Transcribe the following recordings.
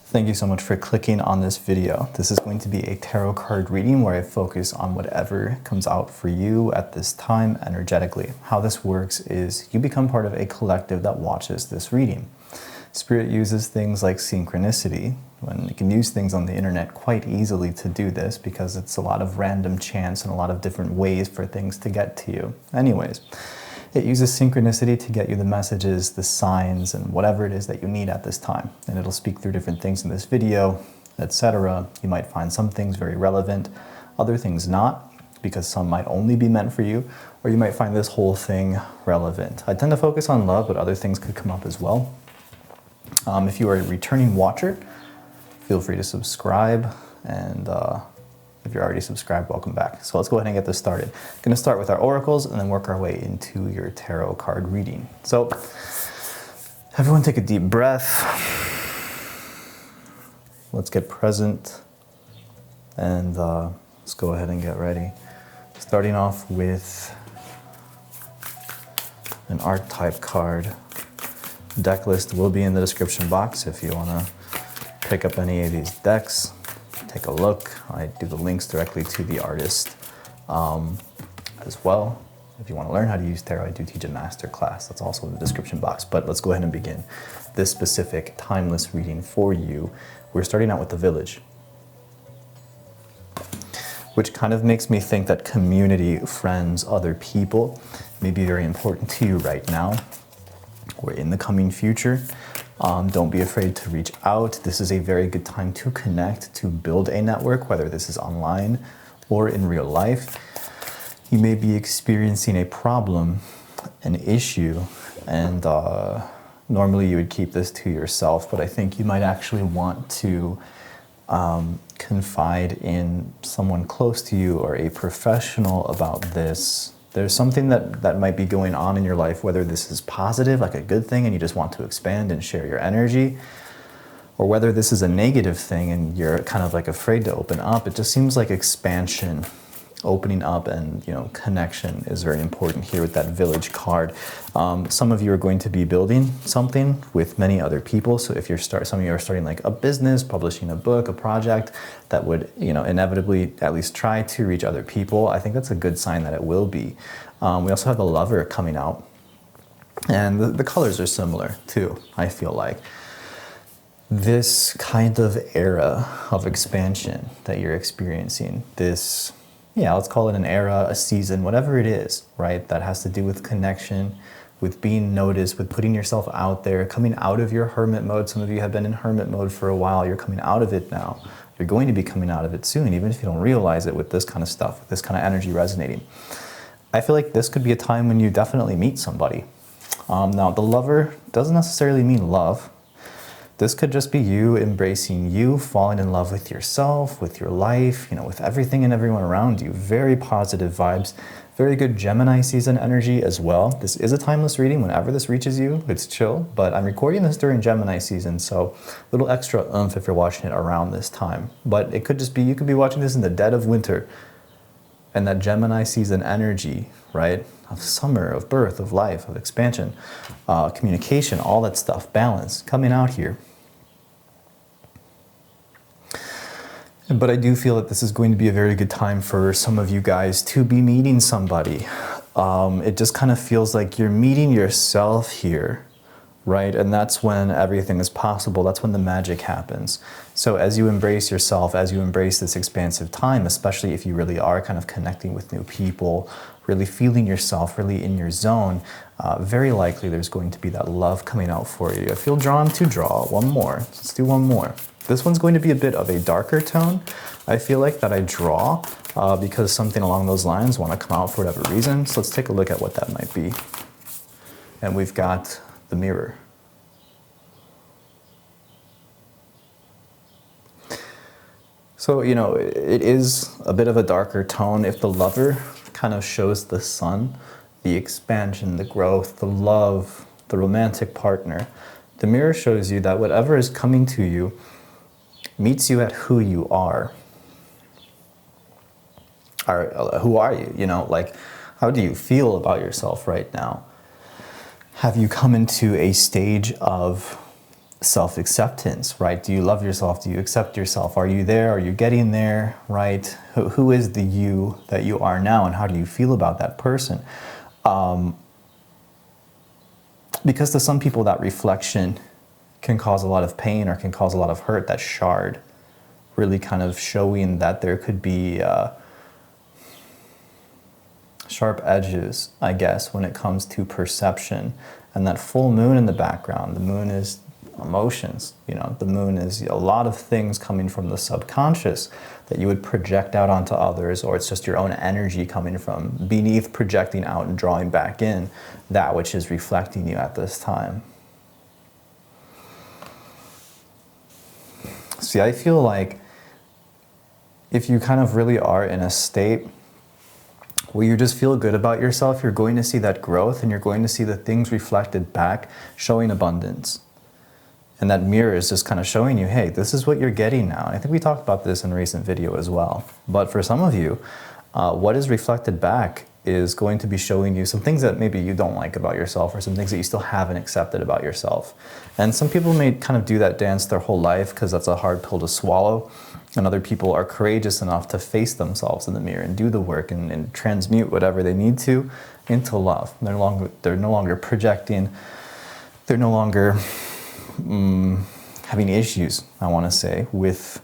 Thank you so much for clicking on this video. This is going to be a tarot card reading where I focus on whatever comes out for you at this time energetically. How this works is you become part of a collective that watches this reading. Spirit uses things like synchronicity, when you can use things on the internet quite easily to do this because it's a lot of random chance and a lot of different ways for things to get to you. Anyways, it uses synchronicity to get you the messages, the signs, and whatever it is that you need at this time. And it'll speak through different things in this video, etc. You might find some things very relevant, other things not, because some might only be meant for you, or you might find this whole thing relevant. I tend to focus on love, but other things could come up as well. If you are a returning watcher, feel free to subscribe, and if you're already subscribed, welcome back. So let's go ahead and get this started. I'm going to start with our oracles and then work our way into your tarot card reading. So everyone take a deep breath. Let's get present and let's go ahead and get ready. Starting off with an archetype card. Deck list will be in the description box if you want to pick up any of these decks. Take a look. I do the links directly to the artist as well. If you want to learn how to use tarot, I do teach a masterclass. That's also in the description box. But let's go ahead and begin this specific timeless reading for you. We're starting out with the Village, which kind of makes me think that community, friends, other people may be very important to you right now or in the coming future. Don't be afraid to reach out. This is a very good time to connect, to build a network, whether this is online or in real life. You may be experiencing a problem, an issue, and normally you would keep this to yourself, but I think you might actually want to confide in someone close to you or a professional about this. There's something that might be going on in your life, whether this is positive, like a good thing, and you just want to expand and share your energy, or whether this is a negative thing and you're kind of like afraid to open up. It just seems like expansion, opening up, and connection is very important here with that Village card. Some of you are going to be building something with many other people. So if some of you are starting like a business, publishing a book, a project that would inevitably at least try to reach other people, I think that's a good sign that it will be. We also have the Lover coming out, and the colors are similar too, I feel like. This kind of era of expansion that you're experiencing, this, let's call it an era, a season, whatever it is, right? That has to do with connection, with being noticed, with putting yourself out there, coming out of your hermit mode. Some of you have been in hermit mode for a while. You're coming out of it now. You're going to be coming out of it soon, even if you don't realize it, with this kind of stuff, with this kind of energy resonating. I feel like this could be a time when you definitely meet somebody. Now, the Lover doesn't necessarily mean love. This could just be you embracing you, falling in love with yourself, with your life, with everything and everyone around you. Very positive vibes, very good Gemini season energy as well. This is a timeless reading. Whenever this reaches you, it's chill, but I'm recording this during Gemini season, so a little extra oomph if you're watching it around this time. But it could just be, you could be watching this in the dead of winter, and that Gemini season energy, right? Of summer, of birth, of life, of expansion, communication, all that stuff, balance, coming out here. But I do feel that this is going to be a very good time for some of you guys to be meeting somebody. It just kind of feels like you're meeting yourself here, right? And that's when everything is possible. That's when the magic happens. So as you embrace yourself, as you embrace this expansive time, especially if you really are kind of connecting with new people, really feeling yourself, really in your zone, very likely there's going to be that love coming out for you. I feel drawn to draw one more. Let's do one more. This one's going to be a bit of a darker tone. I feel like that I draw because something along those lines want to come out for whatever reason. So let's take a look at what that might be. And we've got the Mirror. So, it is a bit of a darker tone. If the Lover kind of shows the sun, the expansion, the growth, the love, the romantic partner, the Mirror shows you that whatever is coming to you meets you at who you are. Who are you? Like, how do you feel about yourself right now? Have you come into a stage of self-acceptance, right? Do you love yourself? Do you accept yourself? Are you there? Are you getting there, right? Who is the you that you are now, and how do you feel about that person? Because to some people that reflection can cause a lot of pain or can cause a lot of hurt, that shard really kind of showing that there could be sharp edges, I guess, when it comes to perception. And that full moon in the background, the moon is emotions, you know, the moon is a lot of things coming from the subconscious that you would project out onto others, or it's just your own energy coming from beneath, projecting out and drawing back in that which is reflecting you at this time. See, I feel like if you kind of really are in a state where you just feel good about yourself, you're going to see that growth, and you're going to see the things reflected back showing abundance. And that mirror is just kind of showing you, hey, this is what you're getting now. And I think we talked about this in a recent video as well. But for some of you, what is reflected back is going to be showing you some things that maybe you don't like about yourself, or some things that you still haven't accepted about yourself. And some people may kind of do that dance their whole life because that's a hard pill to swallow. And other people are courageous enough to face themselves in the mirror and do the work and transmute whatever they need to into love. They're no longer projecting. They're no longer having issues, I want to say, with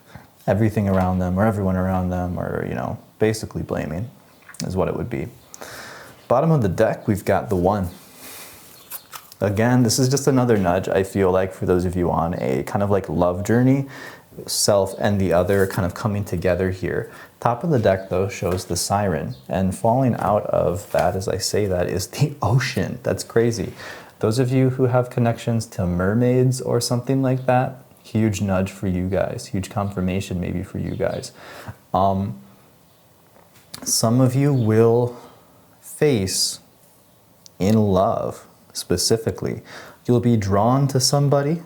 everything around them or everyone around them, or, you know, basically blaming is what it would be. Bottom of the deck, we've got the One. Again, this is just another nudge, I feel like, for those of you on a kind of like love journey, self and the other kind of coming together here. Top of the deck, though, shows the Siren, and falling out of that, as I say that, is the ocean. That's crazy. Those of you who have connections to mermaids or something like that, huge nudge for you guys, huge confirmation maybe for you guys. Some of you will face, in love specifically, you'll be drawn to somebody,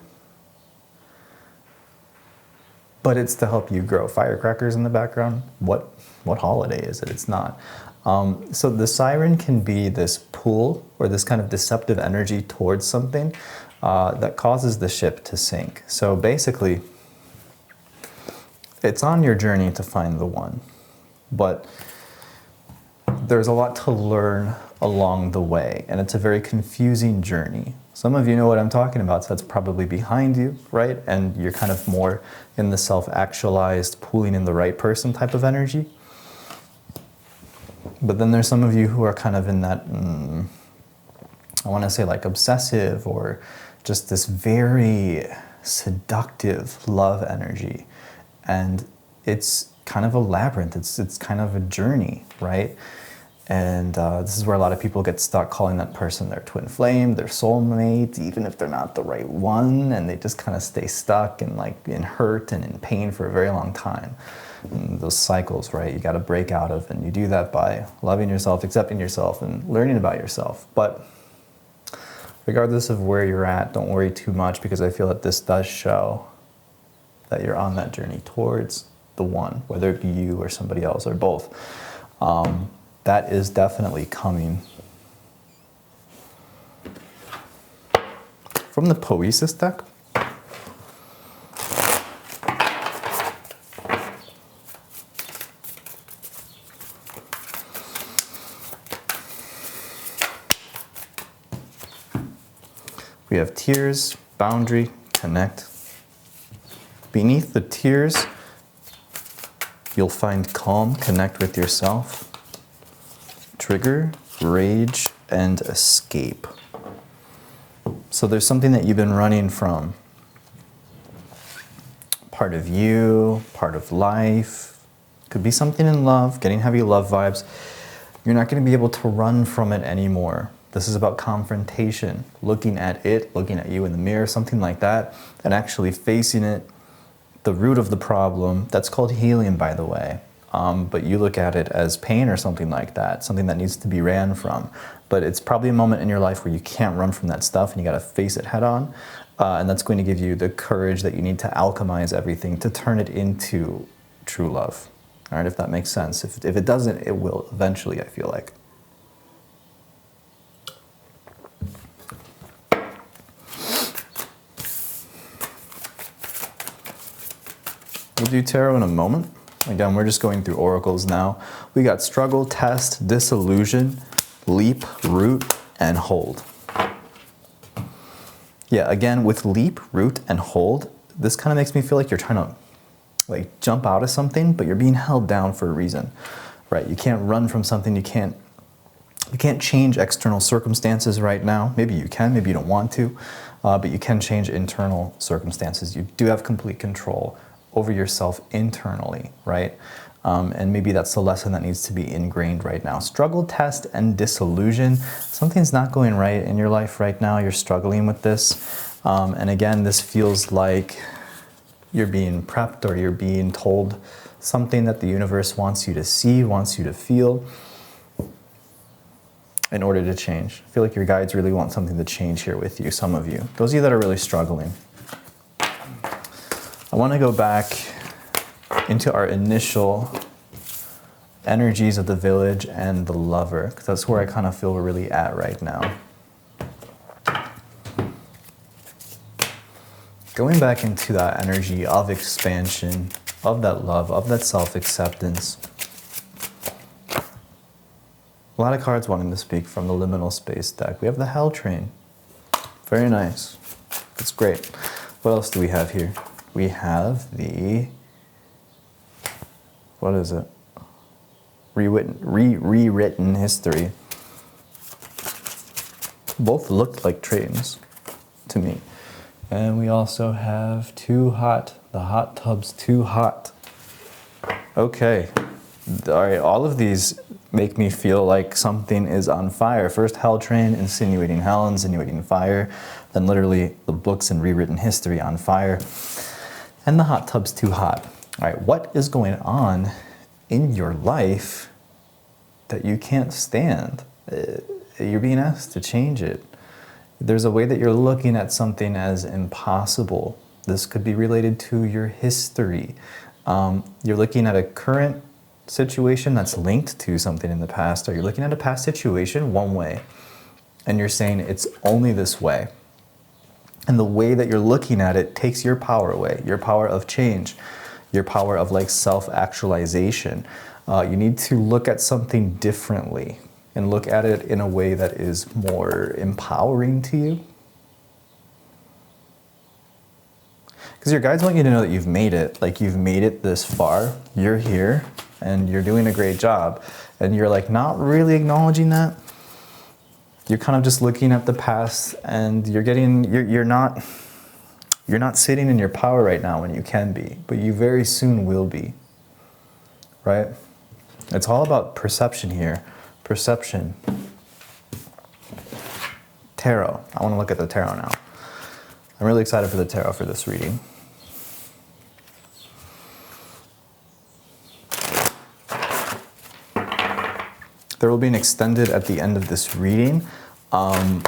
but it's to help you grow. Firecrackers in the background. What holiday is it? It's not. So the Siren can be this pull or this kind of deceptive energy towards something that causes the ship to sink. So basically, it's on your journey to find the one, but there's a lot to learn along the way, and it's a very confusing journey. Some of you know what I'm talking about, so that's probably behind you, right? And you're kind of more in the self-actualized, pulling in the right person type of energy. But then there's some of you who are kind of in that, I want to say like obsessive, or just this very seductive love energy. And it's kind of a labyrinth. It's kind of a journey, right? And this is where a lot of people get stuck, calling that person their twin flame, their soulmate, even if they're not the right one, and they just kind of stay stuck and like in hurt and in pain for a very long time. And those cycles, right, you got to break out of, and you do that by loving yourself, accepting yourself, and learning about yourself. But regardless of where you're at, don't worry too much, because I feel that this does show that you're on that journey towards the one, whether it be you or somebody else or both. That is definitely coming. From the Poesis deck, we have tears, boundary, connect. Beneath the tears, you'll find calm, connect with yourself. Trigger, rage, and escape. So there's something that you've been running from. Part of you, part of life. Could be something in love, getting heavy love vibes. You're not going to be able to run from it anymore. This is about confrontation, looking at it, looking at you in the mirror, something like that, and actually facing it, the root of the problem. That's called healing, by the way. But you look at it as pain or something like that, something that needs to be ran from. But it's probably a moment in your life where you can't run from that stuff, and you got to face it head on. And that's going to give you the courage that you need to alchemize everything to turn it into true love. All right, if that makes sense. If it doesn't, it will eventually, I feel like. We'll do tarot in a moment. Again, we're just going through oracles now. We got struggle, test, disillusion, leap, root, and hold. Yeah, again, with leap, root, and hold, this kind of makes me feel like you're trying to like jump out of something, but you're being held down for a reason, right? You can't run from something. You can't change external circumstances right now. Maybe you can, maybe you don't want to, but you can change internal circumstances. You do have complete control over yourself internally, right? And maybe that's the lesson that needs to be ingrained right now. Struggle, test, and disillusion. Something's not going right in your life right now. You're struggling with this. And again, this feels like you're being prepped or you're being told something that the universe wants you to see, wants you to feel in order to change. I feel like your guides really want something to change here with you, some of you. Those of you that are really struggling. I want to go back into our initial energies of the village and the lover, because that's where I kind of feel we're really at right now. Going back into that energy of expansion, of that love, of that self-acceptance. A lot of cards wanting to speak from the liminal space deck. We have the Hell Train. Very nice. That's great. What else do we have here? We have the, what is it? Rewritten history. Both looked like trains to me. And we also have Too Hot. The hot tub's too hot. Okay. All right, all of these make me feel like something is on fire. First, Hell Train, insinuating hell, insinuating fire. Then literally the books and rewritten history on fire. And the hot tub's too hot. All right, what is going on in your life that you can't stand? You're being asked to change it. There's a way that you're looking at something as impossible. This could be related to your history. You're looking at a current situation that's linked to something in the past, or you're looking at a past situation one way, and you're saying it's only this way. And the way that you're looking at it takes your power away, your power of change, your power of like self-actualization. You need to look at something differently and look at it in a way that is more empowering to you. Because your guides want you to know that you've made it, like you've made it this far, you're here, and you're doing a great job. And you're like not really acknowledging that. You're kind of just looking at the past, and you're not sitting in your power right now when you can be, but you very soon will be, right? It's all about perception here. Perception. Tarot. I want to look at the tarot now. I'm really excited for the tarot for this reading. There will be an extended at the end of this reading. I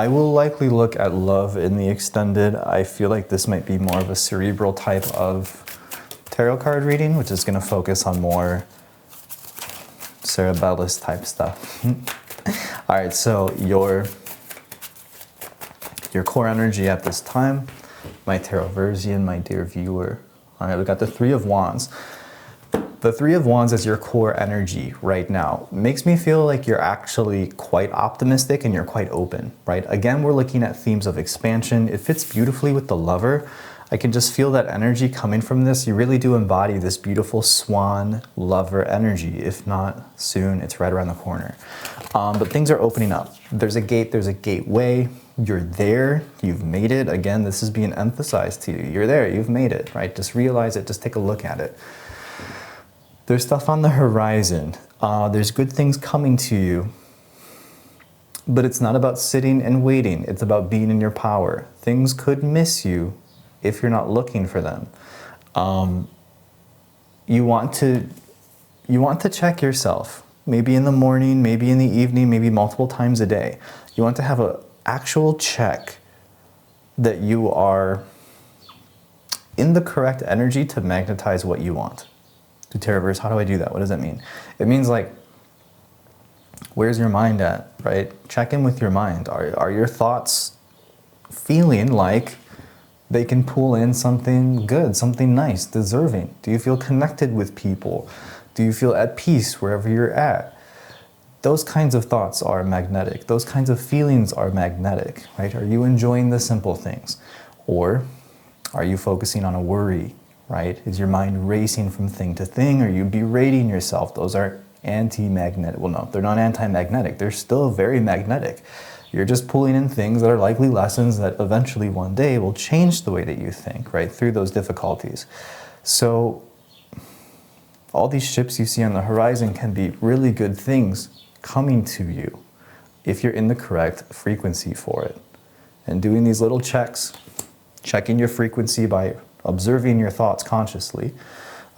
will likely look at love in the extended. I feel like this might be more of a cerebral type of tarot card reading, which is going to focus on more cerebellus type stuff. All right, so your core energy at this time, my Taroversian, my dear viewer. All right, we got the Three of Wands. The Three of Wands is your core energy right now. Makes me feel like you're actually quite optimistic and you're quite open, right? Again, we're looking at themes of expansion. It fits beautifully with the Lover. I can just feel that energy coming from this. You really do embody this beautiful swan lover energy. If not soon, it's right around the corner. But things are opening up. There's a gate, there's a gateway. You're there, you've made it. Again, this is being emphasized to you. You're there, you've made it, right? Just realize it, just take a look at it. There's stuff on the horizon. There's good things coming to you. But it's not about sitting and waiting. It's about being in your power. Things could miss you if you're not looking for them. You want to check yourself. Maybe in the morning, maybe in the evening, maybe multiple times a day. You want to have an actual check that you are in the correct energy to magnetize what you want. To Taroverse, how do I do that? What does that mean? It means like, where's your mind at, right? Check in with your mind. Are your thoughts feeling like They can pull in something good, something nice, deserving. Do you feel connected with people? Do you feel at peace wherever you're at? Those kinds of thoughts are magnetic. Those kinds of feelings are magnetic, right? Are you enjoying the simple things? Or are you focusing on a worry, right? Is your mind racing from thing to thing? Are you berating yourself? Those are anti-magnetic. Well, no, they're not anti-magnetic. They're still very magnetic. You're just pulling in things that are likely lessons that eventually one day will change the way that you think, right? Through those difficulties. So all these ships you see on the horizon can be really good things coming to you if you're in the correct frequency for it. And doing these little checks, checking your frequency by observing your thoughts consciously,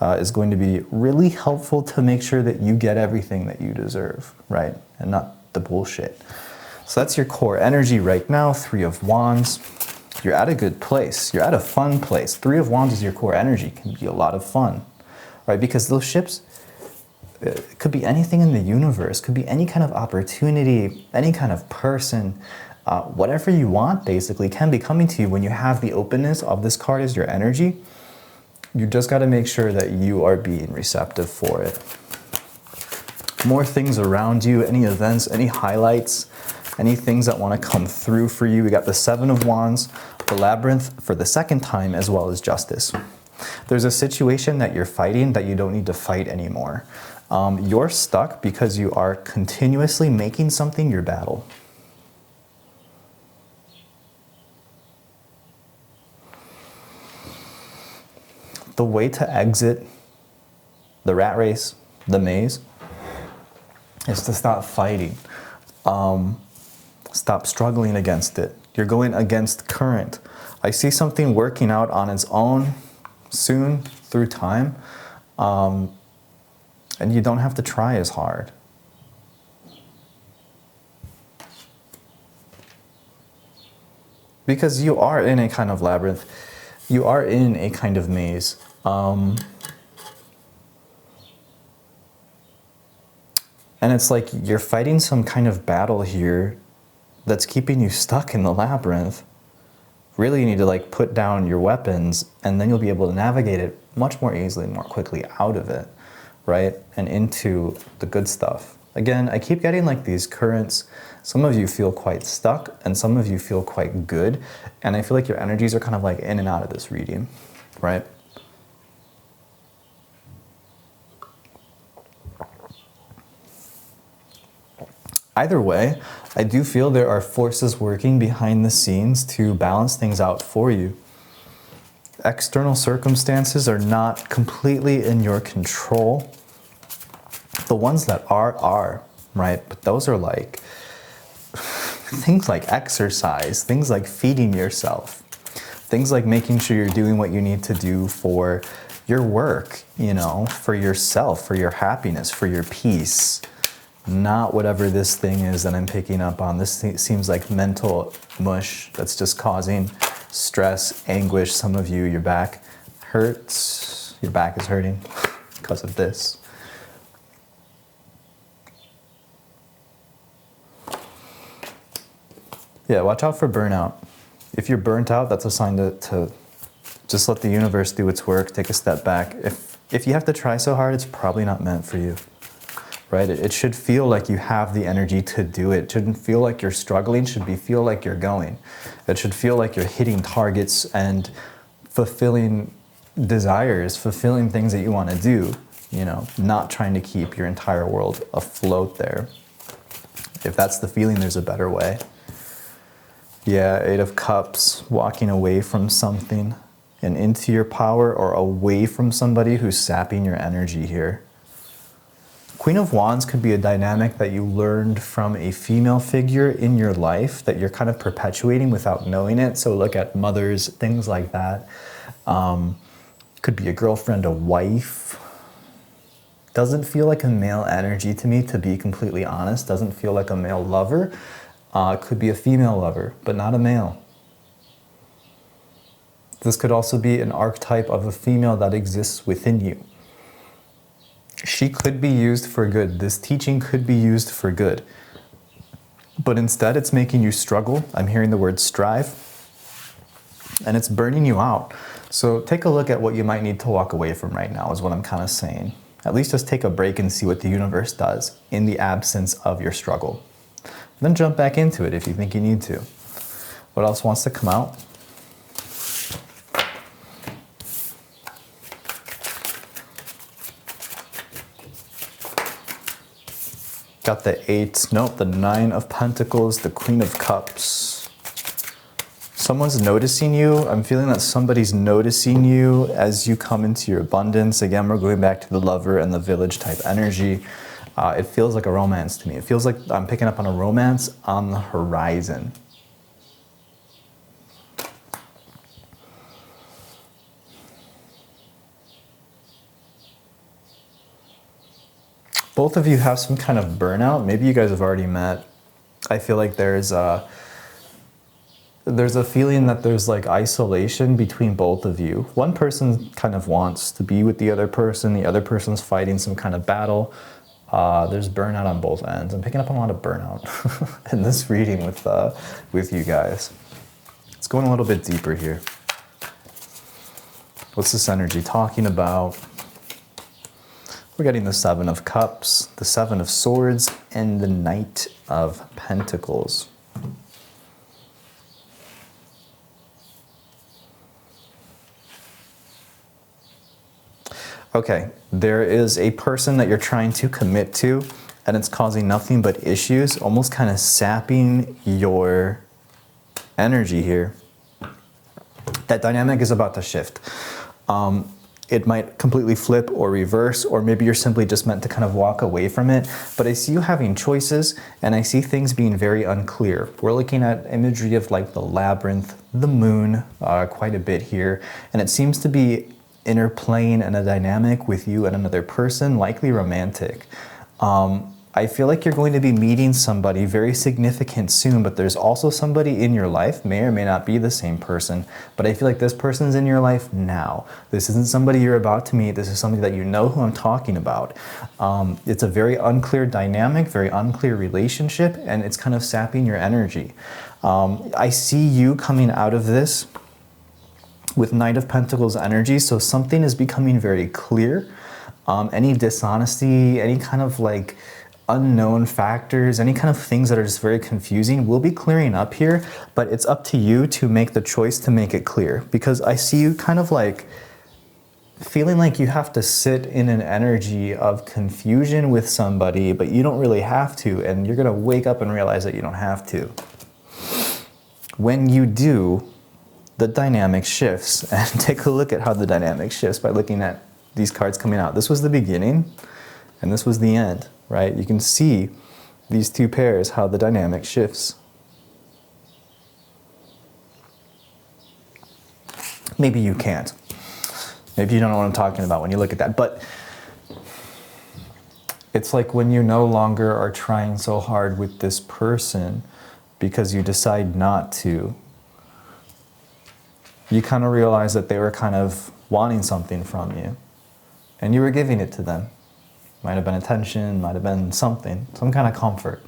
is going to be really helpful to make sure that you get everything that you deserve, right? And not the bullshit. So that's your core energy right now, 3 of Wands. You're at a good place. You're at a fun place. 3 of Wands is your core energy. It can be a lot of fun, right? Because those ships, it could be anything in the universe, could be any kind of opportunity, any kind of person, whatever you want basically can be coming to you when you have the openness of this card as your energy. You just got to make sure that you are being receptive for it. More things around you, any events, any highlights, any things that want to come through for you. We got the 7 of Wands, the Labyrinth for the second time, as well as Justice. There's a situation that you're fighting that you don't need to fight anymore. You're stuck because you are continuously making something your battle. The way to exit the rat race, the maze, is to stop fighting. Stop struggling against it. You're going against current. I see something working out on its own soon through time, and you don't have to try as hard. Because you are in a kind of labyrinth. You are in a kind of maze. And it's like you're fighting some kind of battle here that's keeping you stuck in the labyrinth. Really, you need to like put down your weapons, and then you'll be able to navigate it much more easily and more quickly out of it, right? And into the good stuff. Again, I keep getting like these currents. Some of you feel quite stuck, and some of you feel quite good. And I feel like your energies are kind of like in and out of this reading, right? Either way, I do feel there are forces working behind the scenes to balance things out for you. External circumstances are not completely in your control. The ones that are, right? But those are like things like exercise, things like feeding yourself, things like making sure you're doing what you need to do for your work, you know, for yourself, for your happiness, for your peace. Not whatever this thing is that I'm picking up on. This seems like mental mush that's just causing stress, anguish. Some of you, your back hurts. Your back is hurting because of this. Yeah, watch out for burnout. If you're burnt out, that's a sign to just let the universe do its work, take a step back. If you have to try so hard, it's probably not meant for you. Right? It should feel like you have the energy to do it. It shouldn't feel like you're struggling. It should feel like you're going. It should feel like you're hitting targets and fulfilling desires, fulfilling things that you want to do, you know, not trying to keep your entire world afloat there. If that's the feeling, there's a better way. Yeah, 8 of Cups, walking away from something and into your power, or away from somebody who's sapping your energy here. Queen of Wands could be a dynamic that you learned from a female figure in your life that you're kind of perpetuating without knowing it. So look at mothers, things like that. Could be a girlfriend, a wife. Doesn't feel like a male energy to me, to be completely honest. Doesn't feel like a male lover. Could be a female lover, but not a male. This could also be an archetype of a female that exists within you. She could be used for good. This teaching could be used for good. But instead, it's making you struggle. I'm hearing the word strive. and it's burning you out. So take a look at what you might need to walk away from right now is what I'm kind of saying. At least just take a break and see what the universe does in the absence of your struggle. Then jump back into it if you think you need to. What else wants to come out? Got the 8, nope, the 9 of Pentacles, the Queen of Cups. Someone's noticing you. I'm feeling that somebody's noticing you as you come into your abundance. Again, we're going back to the Lover and the Village type energy. It feels like a romance to me. It feels like I'm picking up on a romance on the horizon. Both of you have some kind of burnout. Maybe you guys have already met. I feel like there's a feeling that there's like isolation between both of you. One person kind of wants to be with the other person's fighting some kind of battle. There's burnout on both ends. I'm picking up on a lot of burnout in this reading with you guys. Let's go in a little bit deeper here. What's this energy talking about? We're getting the 7 of Cups, the 7 of Swords, and the Knight of Pentacles. Okay, there is a person that you're trying to commit to, and it's causing nothing but issues, almost kind of sapping your energy here. That dynamic is about to shift. It might completely flip or reverse, or maybe you're simply just meant to kind of walk away from it. But I see you having choices, and I see things being very unclear. We're looking at imagery of like the labyrinth, the moon, quite a bit here. And it seems to be interplaying in a dynamic with you and another person, likely romantic. I feel like you're going to be meeting somebody very significant soon, but there's also somebody in your life, may or may not be the same person, but I feel like this person's in your life now. This isn't somebody you're about to meet. This is somebody that you know who I'm talking about. It's a very unclear dynamic, very unclear relationship, and it's kind of sapping your energy. I see you coming out of this with Knight of Pentacles energy, so something is becoming very clear. Any dishonesty, any kind of like unknown factors, any kind of things that are just very confusing will be clearing up here, but it's up to you to make the choice to make it clear, because I see you kind of like feeling like you have to sit in an energy of confusion with somebody, but you don't really have to, and you're gonna wake up and realize that you don't have to. When you do, the dynamic shifts, and take a look at how the dynamic shifts by looking at these cards coming out. This was the beginning, and this was the end, right? You can see these two pairs, how the dynamic shifts. Maybe you can't. Maybe you don't know what I'm talking about when you look at that, but it's like when you no longer are trying so hard with this person because you decide not to, you kind of realize that they were kind of wanting something from you, and you were giving it to them. Might have been attention, might have been something, some kind of comfort.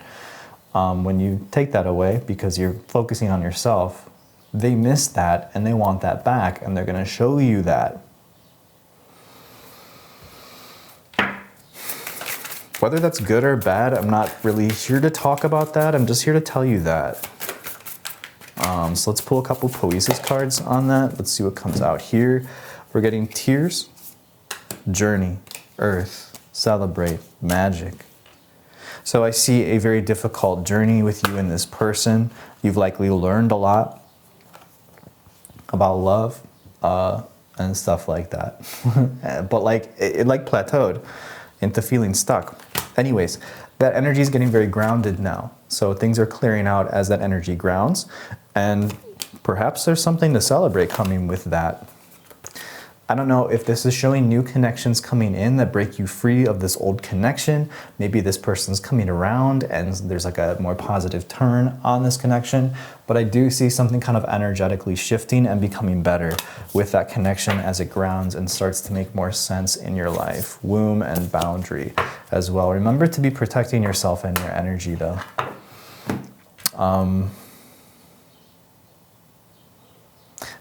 When you take that away because you're focusing on yourself, they miss that and they want that back, and they're going to show you that. Whether that's good or bad, I'm not really here to talk about that. I'm just here to tell you that. So let's pull a couple Poesis cards on that. Let's see what comes out here. We're getting Tears, Journey, Earth, Celebrate, Magic. So I see a very difficult journey with you and this person. You've likely learned a lot about love and stuff like that. But like it like plateaued into feeling stuck. Anyways, that energy is getting very grounded now. So things are clearing out as that energy grounds. And perhaps there's something to celebrate coming with that. I don't know if this is showing new connections coming in that break you free of this old connection. Maybe this person's coming around and there's like a more positive turn on this connection. But I do see something kind of energetically shifting and becoming better with that connection as it grounds and starts to make more sense in your life. Womb and boundary as well. Remember to be protecting yourself and your energy though.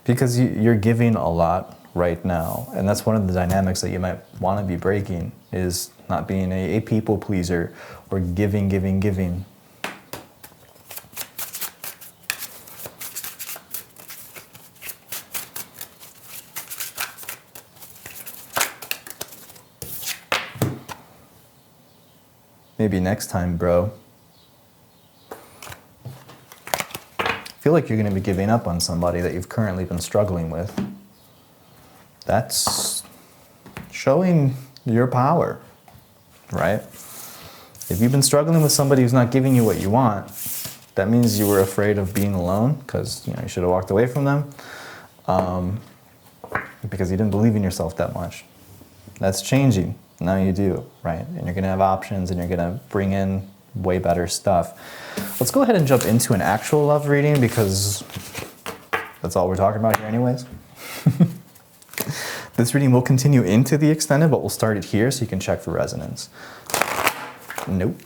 Because you're giving a lot right now. And that's one of the dynamics that you might want to be breaking, is not being a people pleaser or giving. Maybe next time, bro. Feel like you're going to be giving up on somebody that you've currently been struggling with. That's showing your power, right? If you've been struggling with somebody who's not giving you what you want, that means you were afraid of being alone, because you should have walked away from them, because you didn't believe in yourself that much. That's changing. Now you do, right? And you're going to have options, and you're going to bring in way better stuff. Let's go ahead and jump into an actual love reading, because that's all we're talking about here anyways. This reading will continue into the extended, but we'll start it here so you can check for resonance. Nope.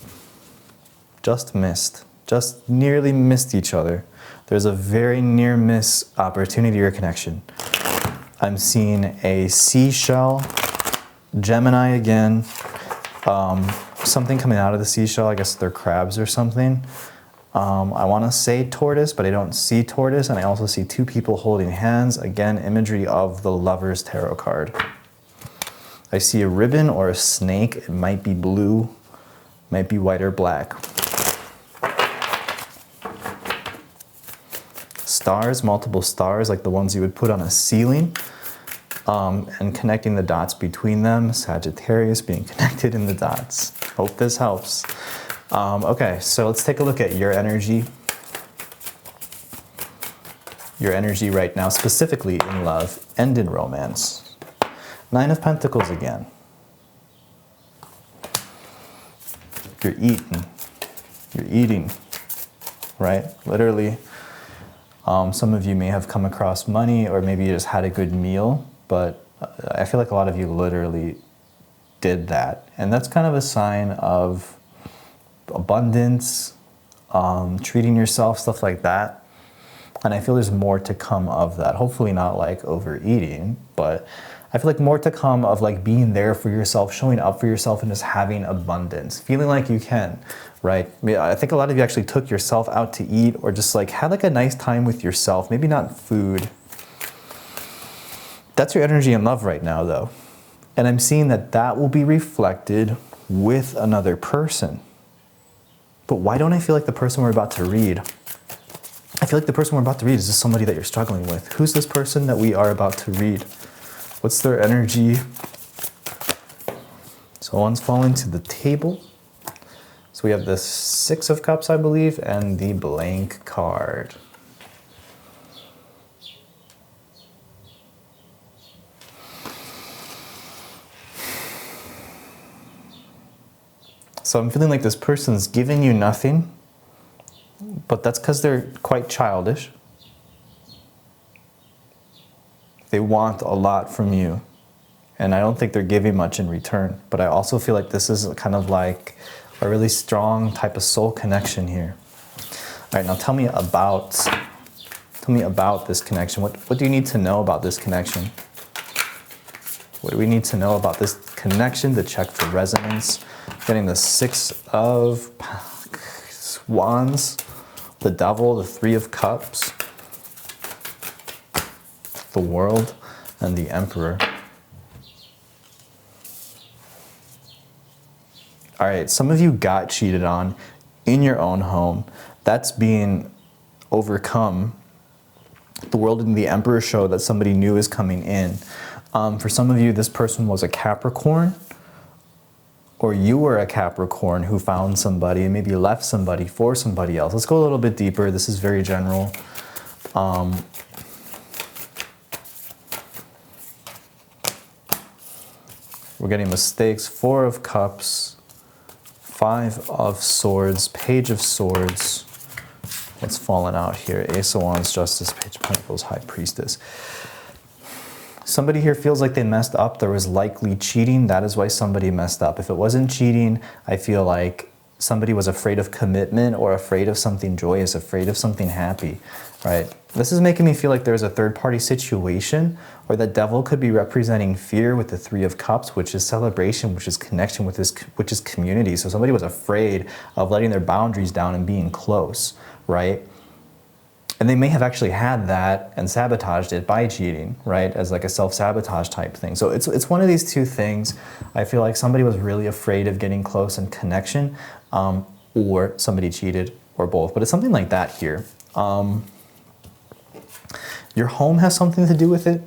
Just missed. Just nearly missed each other. There's a very near miss opportunity or connection. I'm seeing a seashell, Gemini again, something coming out of the seashell. I guess they're crabs or something. I want to say tortoise, but I don't see tortoise, and I also see two people holding hands. Again, imagery of the Lover's Tarot card. I see a ribbon or a snake. It might be blue, might be white or black. Stars, multiple stars, like the ones you would put on a ceiling, and connecting the dots between them. Sagittarius being connected in the dots. Hope this helps. Okay, so let's take a look at your energy. Your energy right now, specifically in love and in romance. 9 of Pentacles again. You're eating, right? Literally. Some of you may have come across money, or maybe you just had a good meal, but I feel like a lot of you literally did that. And that's kind of a sign of abundance, treating yourself, stuff like that. And I feel there's more to come of that. Hopefully not like overeating, but I feel like more to come of like being there for yourself, showing up for yourself, and just having abundance, feeling like you can, right? I think a lot of you actually took yourself out to eat, or just like had like a nice time with yourself, maybe not food. That's your energy in love right now though. And I'm seeing that that will be reflected with another person. But why don't I feel like the person we're about to read? I feel like the person we're about to read is just somebody that you're struggling with. Who's this person that we are about to read? What's their energy? So one's falling to the table. So we have the 6 of Cups, I believe, and the blank card. So I'm feeling like this person's giving you nothing, but that's because they're quite childish. They want a lot from you, and I don't think they're giving much in return. But I also feel like this is kind of like a really strong type of soul connection here. All right, now tell me about this connection. What do you need to know about this connection? What do we need to know about this connection to check for resonance? Getting the 6 of Wands, the Devil, the 3 of Cups, the World, and the Emperor. All right, some of you got cheated on in your own home. That's being overcome. The World and the Emperor show that somebody new is coming in. For some of you, this person was a Capricorn, or you were a Capricorn who found somebody and maybe left somebody for somebody else. Let's go a little bit deeper. This is very general. We're getting mistakes. 4 of Cups, 5 of Swords, Page of Swords. What's fallen out here? Ace of Wands, Justice, Page of Pentacles, High Priestess. Somebody here feels like they messed up. There was likely cheating. That is why somebody messed up. If it wasn't cheating, I feel like somebody was afraid of commitment or afraid of something joyous, afraid of something happy, right? This is making me feel like there's a third-party situation, or the devil could be representing fear with the Three of Cups, which is celebration, which is connection with this, which is community. So somebody was afraid of letting their boundaries down and being close, right? And they may have actually had that and sabotaged it by cheating, right? As like a self-sabotage type thing. So it's one of these two things. I feel like somebody was really afraid of getting close and connection, or somebody cheated, or both. But it's something like that here. Your home has something to do with it.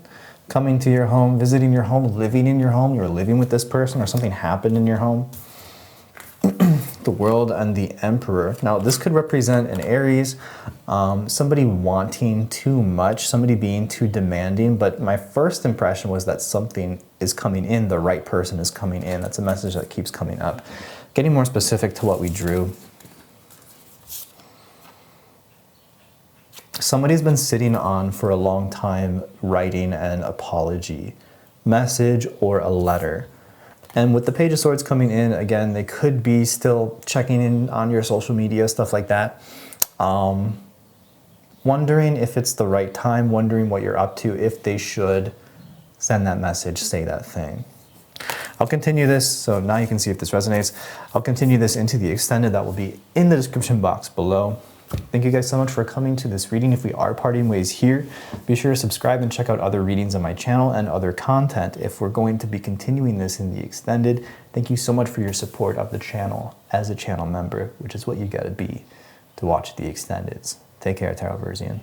Coming to your home, visiting your home, living in your home. You're living with this person, or something happened in your home. The World and the Emperor. Now, this could represent an Aries, somebody wanting too much, somebody being too demanding, but my first impression was that something is coming in, the right person is coming in. That's a message that keeps coming up. Getting more specific to what we drew. Somebody's been sitting on for a long time writing an apology message or a letter. And with the Page of Swords coming in, again, they could be still checking in on your social media, stuff like that. Wondering if it's the right time, wondering what you're up to, if they should send that message, say that thing. I'll continue this, so now you can see if this resonates. I'll continue this into the extended that will be in the description box below. Thank you guys so much for coming to this reading. If we are parting ways here, be sure to subscribe and check out other readings on my channel and other content if we're going to be continuing this in the extended. Thank you so much for your support of the channel as a channel member, which is what you gotta be to watch the extendeds. Take care, Taroversian.